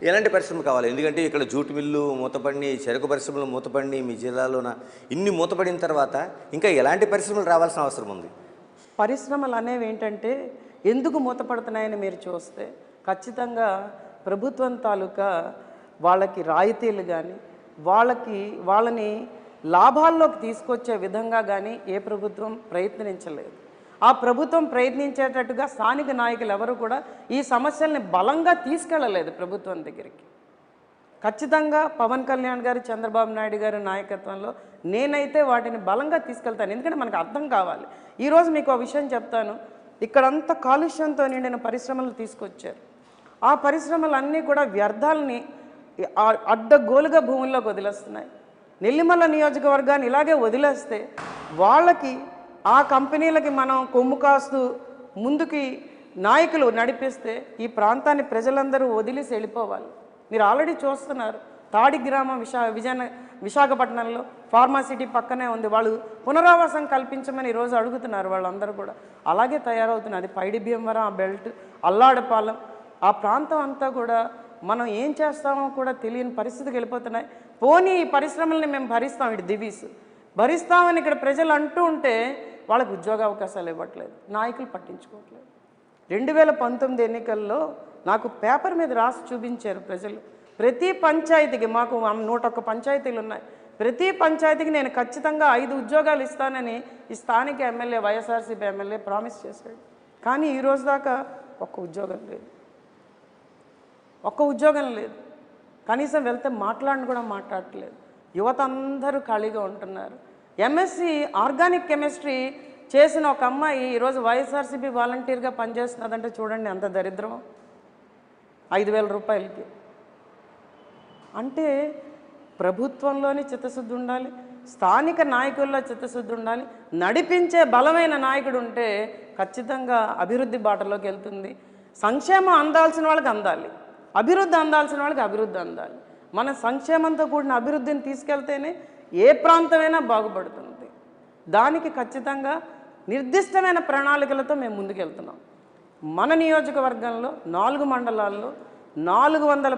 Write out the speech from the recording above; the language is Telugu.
ఎలాంటి పరిశ్రమ కావాలి? ఎందుకంటే ఇక్కడ జూట్ మిల్లు మూతపడిని, చెరకు పరిశ్రమలు మూతపడిని, మీ జిల్లాలోన ఇన్ని మూతపడిన తర్వాత ఇంకా ఎలాంటి పరిశ్రమలు రావాల్సిన అవసరం ఉంది? పరిశ్రమలు అనేవి ఏంటంటే ఎందుకు మూతపడుతున్నాయని మీరు చూస్తే ఖచ్చితంగా ప్రభుత్వం తాలూకా వాళ్ళకి రాయితీలు కానీ వాళ్ళని లాభాల్లోకి తీసుకొచ్చే విధంగా కానీ ఏ ప్రభుత్వం ప్రయత్నించలేదు. ఆ ప్రభుత్వం ప్రయత్నించేటట్టుగా స్థానిక నాయకులు ఎవరు కూడా ఈ సమస్యల్ని బలంగా తీసుకెళ్ళలేదు ప్రభుత్వం దగ్గరికి. ఖచ్చితంగా పవన్ కళ్యాణ్ గారు, చంద్రబాబు నాయుడు గారి నాయకత్వంలో నేనైతే వాటిని బలంగా తీసుకెళ్తాను. ఎందుకంటే మనకు అర్థం కావాలి. ఈరోజు మీకు ఒక విషయం చెప్తాను. ఇక్కడంతా కాలుష్యంతో నిండిన పరిశ్రమలు తీసుకొచ్చారు. ఆ పరిశ్రమలన్నీ కూడా వ్యర్థాలని అడ్డగోలుగా భూముల్లోకి వదిలేస్తున్నాయి. నెల్లిమల్ల నియోజకవర్గాన్ని ఇలాగే వదిలేస్తే వాళ్ళకి, ఆ కంపెనీలకి మనం కొమ్ము కాస్తూ ముందుకి నాయకులు నడిపిస్తే ఈ ప్రాంతాన్ని ప్రజలందరూ వదిలేసి వెళ్ళిపోవాలి. మీరు ఆల్రెడీ చూస్తున్నారు. తాడి గ్రామం విశాఖపట్నంలో ఫార్మాసిటీ పక్కనే ఉంది. వాళ్ళు పునరావాసం కల్పించమని ఈరోజు అడుగుతున్నారు వాళ్ళందరూ కూడా. అలాగే తయారవుతున్నది పైడి భీమవరం, ఆ బెల్ట్, అల్లాడపాలెం, ఆ ప్రాంతం అంతా కూడా మనం ఏం చేస్తామో కూడా తెలియని పరిస్థితికి వెళ్ళిపోతున్నాయి. పోనీ ఈ పరిశ్రమల్ని మేము భరిస్తాం, ఇటు దివీస్ భరిస్తామని ఇక్కడ ప్రజలు అంటూ ఉంటే వాళ్ళకి ఉద్యోగ అవకాశాలు ఇవ్వట్లేదు, నాయకులు పట్టించుకోవట్లేదు. 2019 ఎన్నికల్లో నాకు పేపర్ మీద రాసి చూపించారు ప్రజలు. ప్రతి పంచాయతీకి, మాకు 101 పంచాయతీలు ఉన్నాయి, ప్రతి పంచాయతీకి నేను ఖచ్చితంగా 5 ఉద్యోగాలు ఇస్తానని ఈ స్థానిక ఎమ్మెల్యే, వైఎస్ఆర్సీపీ ఎమ్మెల్యే ప్రామిస్ చేశాడు. కానీ ఈరోజు దాకా ఒక్క ఉద్యోగం లేదు, ఒక్క ఉద్యోగం లేదు. కనీసం వెళ్తే కూడా మాట్లాడట్లేదు. యువత అందరూ ఖాళీగా ఉంటున్నారు. ఎంఎస్సి ఆర్గానిక్ కెమిస్ట్రీ చేసిన ఒక అమ్మాయి ఈరోజు వైఎస్ఆర్సీపీ వాలంటీర్గా పనిచేస్తున్నదంటే చూడండి ఎంత దరిద్రం. 5,000 రూపాయలకి. అంటే ప్రభుత్వంలోని చిత్తశుద్ధి ఉండాలి, స్థానిక నాయకుల్లో చిత్తశుద్ధి ఉండాలి. నడిపించే బలమైన నాయకుడు ఉంటే ఖచ్చితంగా అభివృద్ధి బాటలోకి వెళ్తుంది. సంక్షేమం అందాల్సిన వాళ్ళకి అందాలి, అభివృద్ధి అందాల్సిన వాళ్ళకి అభివృద్ధి అందాలి. మన సంక్షేమంతో కూడిన అభివృద్ధిని తీసుకెళ్తేనే ఏ ప్రాంతమైనా బాగుపడుతుంది. దానికి ఖచ్చితంగా నిర్దిష్టమైన ప్రణాళికలతో మేము ముందుకెళ్తున్నాం. మన నియోజకవర్గంలో 4 మండలాల్లో 400